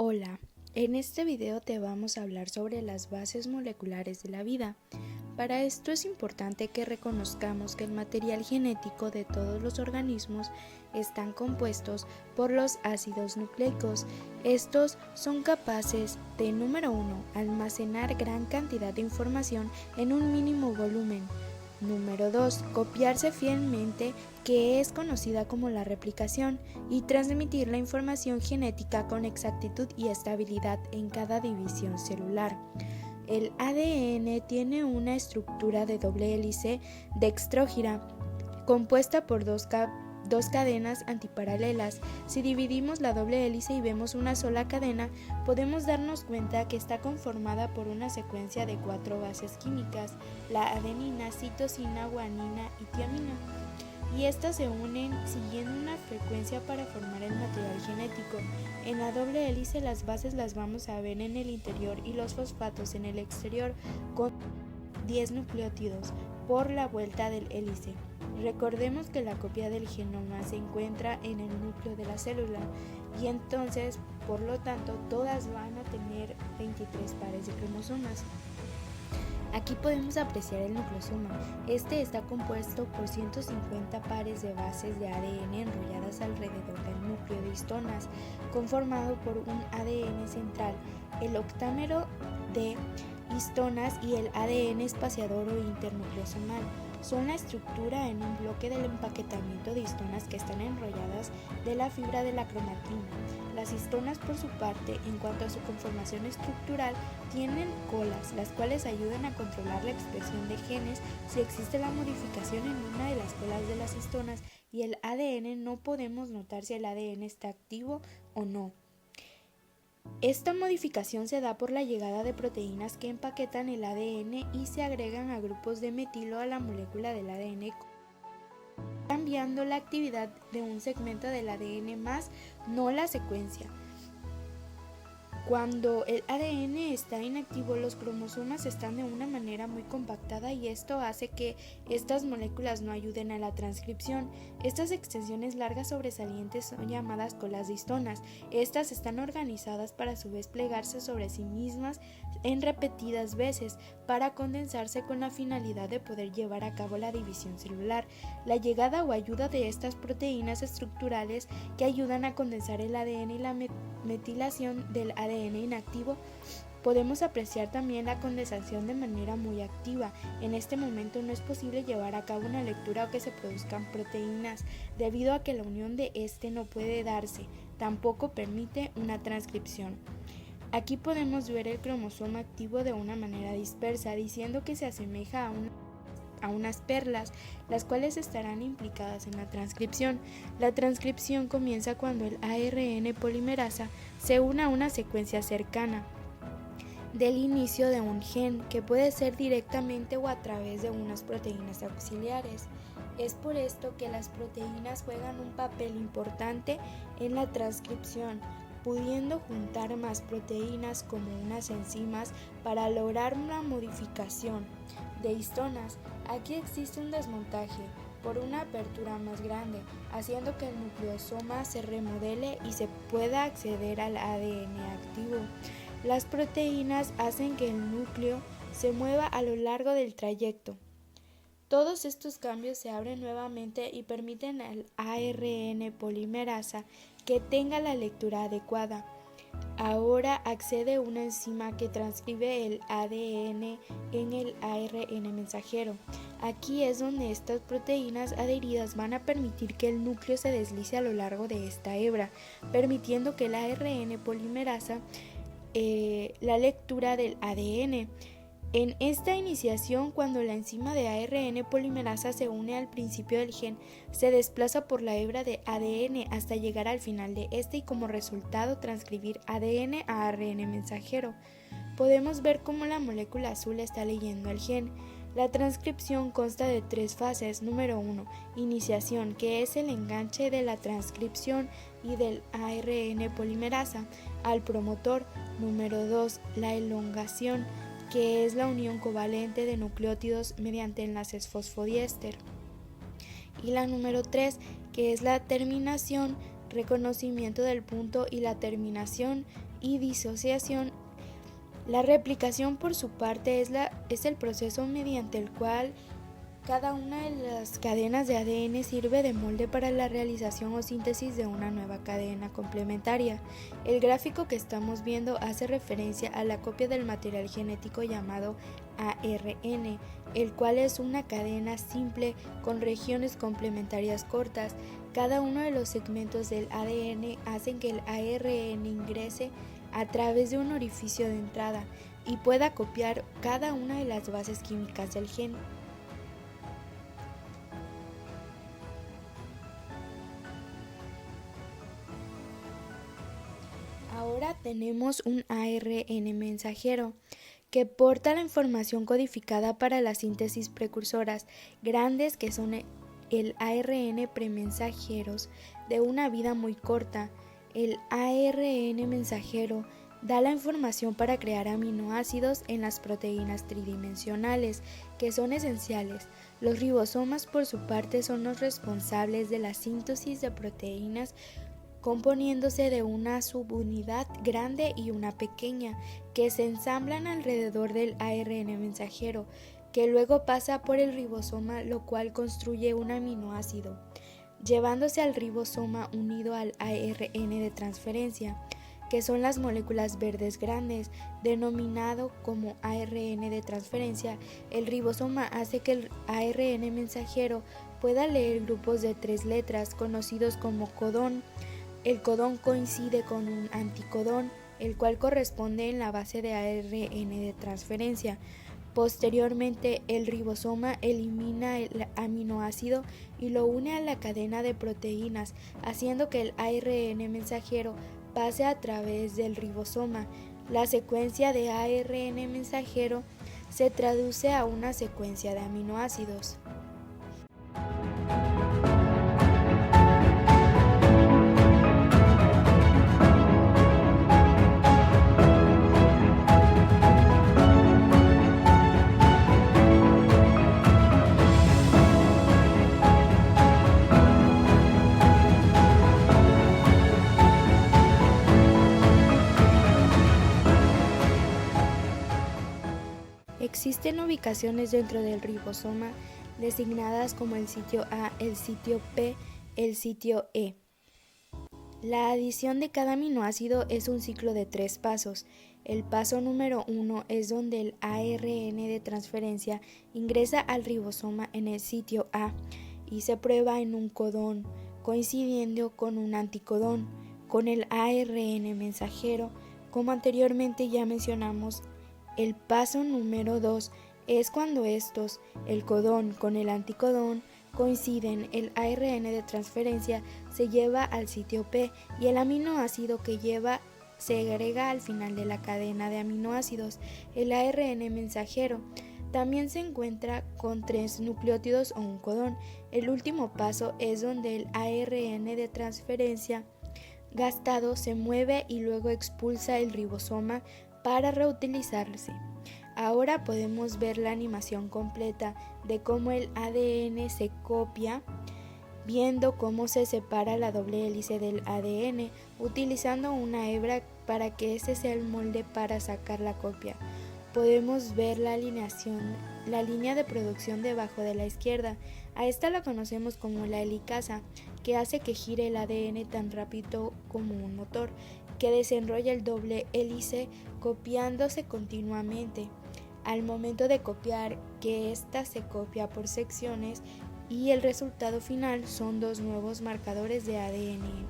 Hola, en este video te vamos a hablar sobre las bases moleculares de la vida. Para esto es importante que reconozcamos que el material genético de todos los organismos están compuestos por los ácidos nucleicos. Estos son capaces de, número 1, almacenar gran cantidad de información en un mínimo volumen. Número 2. Copiarse fielmente, que es conocida como la replicación, y transmitir la información genética con exactitud y estabilidad en cada división celular. El ADN tiene una estructura de doble hélice dextrógira, compuesta por dos cadenas antiparalelas. Si dividimos la doble hélice y vemos una sola cadena, podemos darnos cuenta que está conformada por una secuencia de 4 bases químicas: la adenina, citosina, guanina y tiamina, y estas se unen siguiendo una frecuencia para formar el material genético. En la doble hélice las bases las vamos a ver en el interior y los fosfatos en el exterior, con 10 nucleótidos por la vuelta del hélice. Recordemos que la copia del genoma se encuentra en el núcleo de la célula, y entonces, por lo tanto, todas van a tener 23 pares de cromosomas. Aquí podemos apreciar el nucleosoma. Este está compuesto por 150 pares de bases de ADN enrolladas alrededor del núcleo de histonas, conformado por un ADN central, el octámero de histonas y el ADN espaciador o internucleosomal. Son la estructura en un bloque del empaquetamiento de histonas que están enrolladas de la fibra de la cromatina. Las histonas, por su parte, en cuanto a su conformación estructural, tienen colas, las cuales ayudan a controlar la expresión de genes. Si existe la modificación en una de las colas de las histonas y el ADN, no podemos notar si el ADN está activo o no. Esta modificación se da por la llegada de proteínas que empaquetan el ADN y se agregan a grupos de metilo a la molécula del ADN, cambiando la actividad de un segmento del ADN más, no la secuencia. Cuando el ADN está inactivo, los cromosomas están de una manera muy compactada, y esto hace que estas moléculas no ayuden a la transcripción. Estas extensiones largas sobresalientes son llamadas colas de histonas. Estas están organizadas para a su vez plegarse sobre sí mismas en repetidas veces para condensarse con la finalidad de poder llevar a cabo la división celular. La llegada o ayuda de estas proteínas estructurales que ayudan a condensar el ADN y la metilación del ADN inactivo, podemos apreciar también la condensación de manera muy activa. En este momento no es posible llevar a cabo una lectura o que se produzcan proteínas, debido a que la unión de este no puede darse, tampoco permite una transcripción. Aquí podemos ver el cromosoma activo de una manera dispersa, diciendo que se asemeja a unas perlas, las cuales estarán implicadas en la transcripción. La transcripción comienza cuando el ARN polimerasa se une a una secuencia cercana del inicio de un gen, que puede ser directamente o a través de unas proteínas auxiliares. Es por esto que las proteínas juegan un papel importante en la transcripción, pudiendo juntar más proteínas como unas enzimas para lograr una modificación de histonas. Aquí existe un desmontaje por una apertura más grande, haciendo que el nucleosoma se remodele y se pueda acceder al ADN activo. Las proteínas hacen que el núcleo se mueva a lo largo del trayecto. Todos estos cambios se abren nuevamente y permiten al ARN polimerasa que tenga la lectura adecuada. Ahora accede una enzima que transcribe el ADN en el ARN mensajero. Aquí es donde estas proteínas adheridas van a permitir que el núcleo se deslice a lo largo de esta hebra, permitiendo que el ARN polimerasa la lectura del ADN. En esta iniciación, cuando la enzima de ARN polimerasa se une al principio del gen, se desplaza por la hebra de ADN hasta llegar al final de este y como resultado transcribir ADN a ARN mensajero. Podemos ver cómo la molécula azul está leyendo el gen. La transcripción consta de 3 fases. Número 1, iniciación, que es el enganche de la transcripción y del ARN polimerasa al promotor. Número 2, la elongación, que es la unión covalente de nucleótidos mediante enlaces fosfodiéster. Y la número 3, que es la terminación, reconocimiento del punto y la terminación y disociación. La replicación, por su parte, es el proceso mediante el cual cada una de las cadenas de ADN sirve de molde para la realización o síntesis de una nueva cadena complementaria. El gráfico que estamos viendo hace referencia a la copia del material genético llamado ARN, el cual es una cadena simple con regiones complementarias cortas. Cada uno de los segmentos del ADN hacen que el ARN ingrese a través de un orificio de entrada y pueda copiar cada una de las bases químicas del gen. Ahora tenemos un ARN mensajero que porta la información codificada para las síntesis precursoras grandes, que son el ARN premensajeros de una vida muy corta. El ARN mensajero da la información para crear aminoácidos en las proteínas tridimensionales, que son esenciales. Los ribosomas, por su parte, son los responsables de la síntesis de proteínas, componiéndose de una subunidad grande y una pequeña, que se ensamblan alrededor del ARN mensajero, que luego pasa por el ribosoma, lo cual construye un aminoácido, llevándose al ribosoma unido al ARN de transferencia, que son las moléculas verdes grandes, denominado como ARN de transferencia. El ribosoma hace que el ARN mensajero pueda leer grupos de 3 letras conocidos como codón. El codón coincide con un anticodón, el cual corresponde en la base de ARN de transferencia. Posteriormente, el ribosoma elimina el aminoácido y lo une a la cadena de proteínas, haciendo que el ARN mensajero pase a través del ribosoma. La secuencia de ARN mensajero se traduce a una secuencia de aminoácidos. Existen ubicaciones dentro del ribosoma designadas como el sitio A, el sitio P, el sitio E. La adición de cada aminoácido es un ciclo de 3 pasos. El paso número 1 es donde el ARN de transferencia ingresa al ribosoma en el sitio A y se prueba en un codón, coincidiendo con un anticodón, con el ARN mensajero. Como anteriormente ya mencionamos, el paso número 2 es cuando estos, el codón con el anticodón, coinciden. El ARN de transferencia se lleva al sitio P y el aminoácido que lleva se agrega al final de la cadena de aminoácidos. El ARN mensajero también se encuentra con 3 nucleótidos o un codón. El último paso es donde el ARN de transferencia gastado se mueve y luego expulsa el ribosoma para reutilizarse. Ahora podemos ver la animación completa de cómo el ADN se copia, viendo cómo se separa la doble hélice del ADN, utilizando una hebra para que ese sea el molde para sacar la copia. Podemos ver la línea de producción debajo de la izquierda. A esta la conocemos como la helicasa, que hace que gire el ADN tan rápido como un motor, que desenrolla el doble hélice copiándose continuamente. Al momento de copiar, que ésta se copia por secciones y el resultado final son 2 nuevos marcadores de ADN.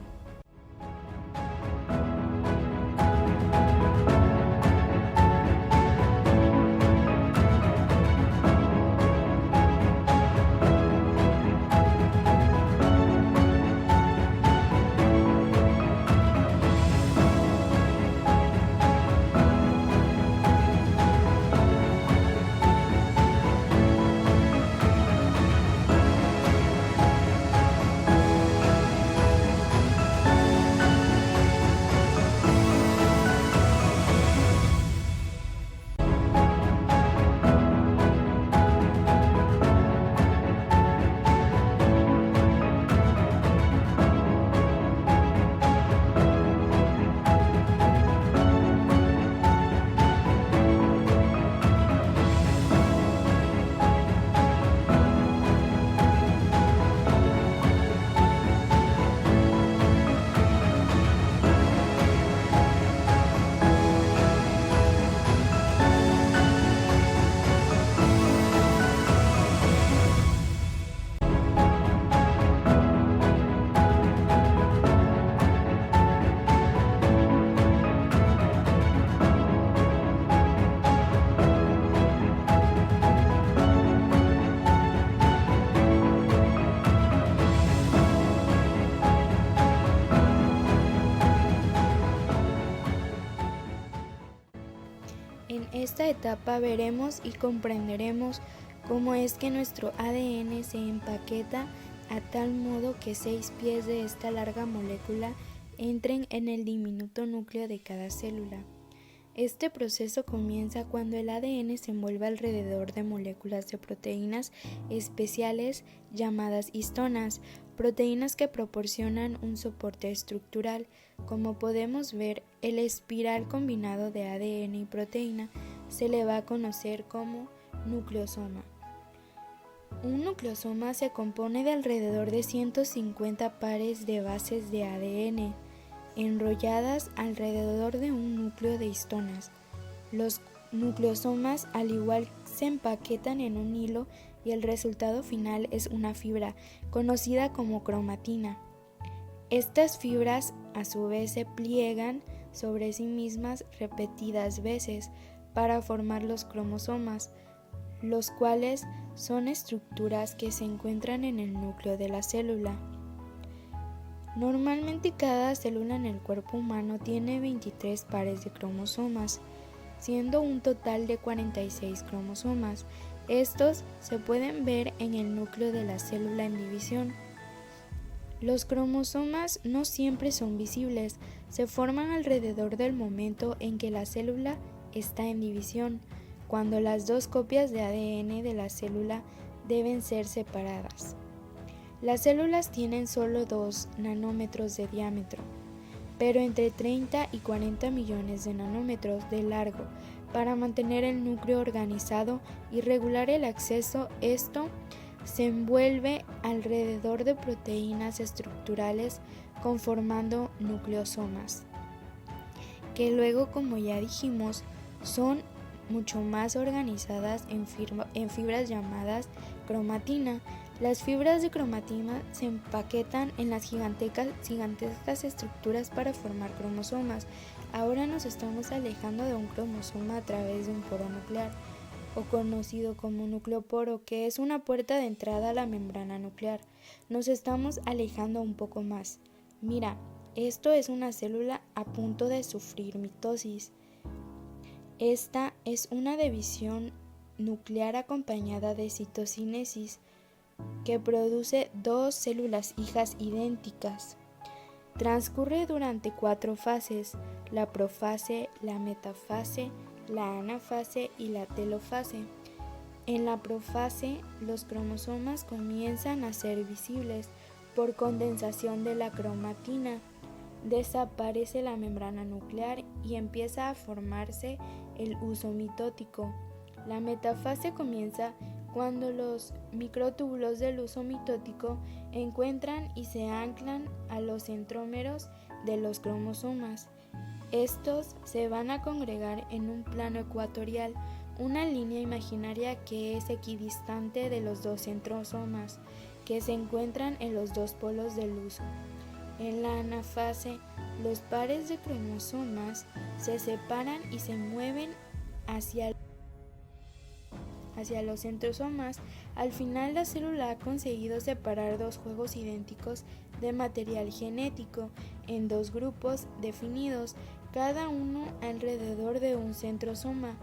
esta etapa veremos y comprenderemos cómo es que nuestro ADN se empaqueta a tal modo que 6 pies de esta larga molécula entren en el diminuto núcleo de cada célula. Este proceso comienza cuando el ADN se envuelve alrededor de moléculas de proteínas especiales llamadas histonas, proteínas que proporcionan un soporte estructural. Como podemos ver, el espiral combinado de ADN y proteína se le va a conocer como nucleosoma. Un nucleosoma se compone de alrededor de 150 pares de bases de ADN, enrolladas alrededor de un núcleo de histonas. Los nucleosomas al igual se empaquetan en un hilo y el resultado final es una fibra, conocida como cromatina. Estas fibras a su vez se pliegan sobre sí mismas repetidas veces para formar los cromosomas, los cuales son estructuras que se encuentran en el núcleo de la célula. Normalmente cada célula en el cuerpo humano tiene 23 pares de cromosomas, siendo un total de 46 cromosomas. Estos se pueden ver en el núcleo de la célula en división. Los cromosomas no siempre son visibles, se forman alrededor del momento en que la célula está en división, cuando las dos copias de ADN de la célula deben ser separadas. Las células tienen solo 2 nanómetros de diámetro, pero entre 30 y 40 millones de nanómetros de largo. Para mantener el núcleo organizado y regular el acceso, esto se envuelve alrededor de proteínas estructurales conformando nucleosomas, que luego, como ya dijimos, son mucho más organizadas en fibras llamadas cromatina. Las fibras de cromatina se empaquetan en las gigantescas estructuras para formar cromosomas. Ahora nos estamos alejando de un cromosoma a través de un poro nuclear, o conocido como nucleoporo, que es una puerta de entrada a la membrana nuclear. Nos estamos alejando un poco más. Mira, esto es una célula a punto de sufrir mitosis. Esta es una división nuclear acompañada de citocinesis, que produce 2 células hijas idénticas. Transcurre durante 4 fases: la profase, la metafase, la anafase y la telofase. En la profase, los cromosomas comienzan a ser visibles por condensación de la cromatina. Desaparece la membrana nuclear y empieza a formarse el uso mitótico. La metafase comienza cuando los microtúbulos del uso mitótico encuentran y se anclan a los centrómeros de los cromosomas. Estos se van a congregar en un plano ecuatorial, una línea imaginaria que es equidistante de los dos centrosomas, que se encuentran en los dos polos del uso. En la anafase, los pares de cromosomas se separan y se mueven hacia los centrosomas. Al final, la célula ha conseguido separar 2 juegos idénticos de material genético en 2 grupos definidos, cada uno alrededor de un centrosoma.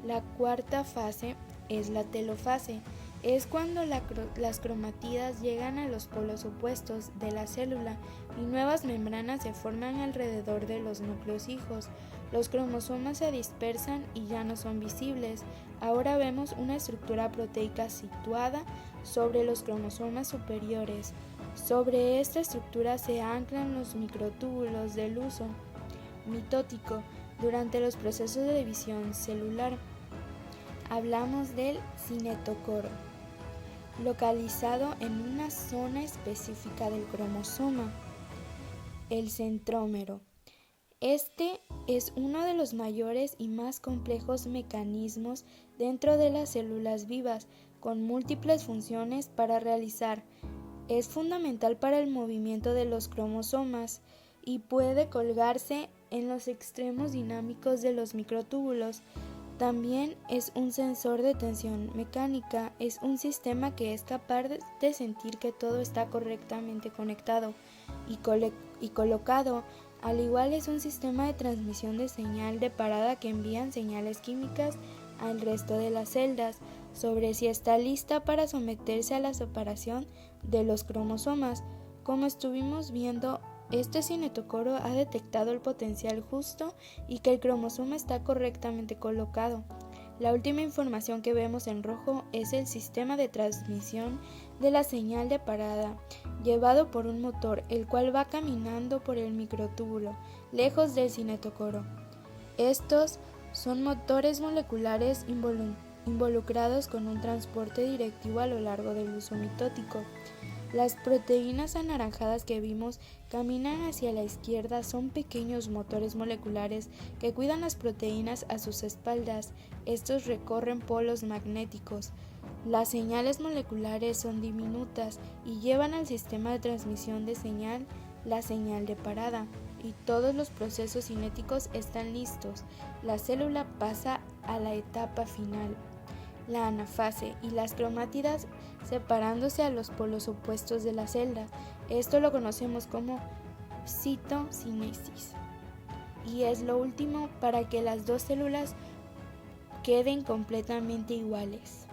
La cuarta fase es la telofase. Es cuando las cromatidas llegan a los polos opuestos de la célula y nuevas membranas se forman alrededor de los núcleos hijos. Los cromosomas se dispersan y ya no son visibles. Ahora vemos una estructura proteica situada sobre los cromosomas superiores. Sobre esta estructura se anclan los microtúbulos del uso mitótico durante los procesos de división celular. Hablamos del cinetocoro, localizado en una zona específica del cromosoma, el centrómero. Este es uno de los mayores y más complejos mecanismos dentro de las células vivas, con múltiples funciones para realizar. Es fundamental para el movimiento de los cromosomas y puede colgarse en los extremos dinámicos de los microtúbulos. También es un sensor de tensión mecánica, es un sistema que es capaz de sentir que todo está correctamente conectado y colocado Al igual es un sistema de transmisión de señal de parada que envían señales químicas al resto de las celdas sobre si está lista para someterse a la separación de los cromosomas. Como estuvimos viendo, este cinetocoro ha detectado el potencial justo y que el cromosoma está correctamente colocado. La última información que vemos en rojo es el sistema de transmisión de la señal de parada, llevado por un motor, el cual va caminando por el microtúbulo, lejos del cinetocoro. Estos son motores moleculares involucrados con un transporte directivo a lo largo del uso mitótico. Las proteínas anaranjadas que vimos caminan hacia la izquierda son pequeños motores moleculares que cuidan las proteínas a sus espaldas. Estos recorren polos magnéticos. Las señales moleculares son diminutas y llevan al sistema de transmisión de señal la señal de parada, y todos los procesos cinéticos están listos. La célula pasa a la etapa final, la anafase, y las cromátidas separándose a los polos opuestos de la celda. Esto lo conocemos como citocinesis. Y es lo último para que las dos células queden completamente iguales.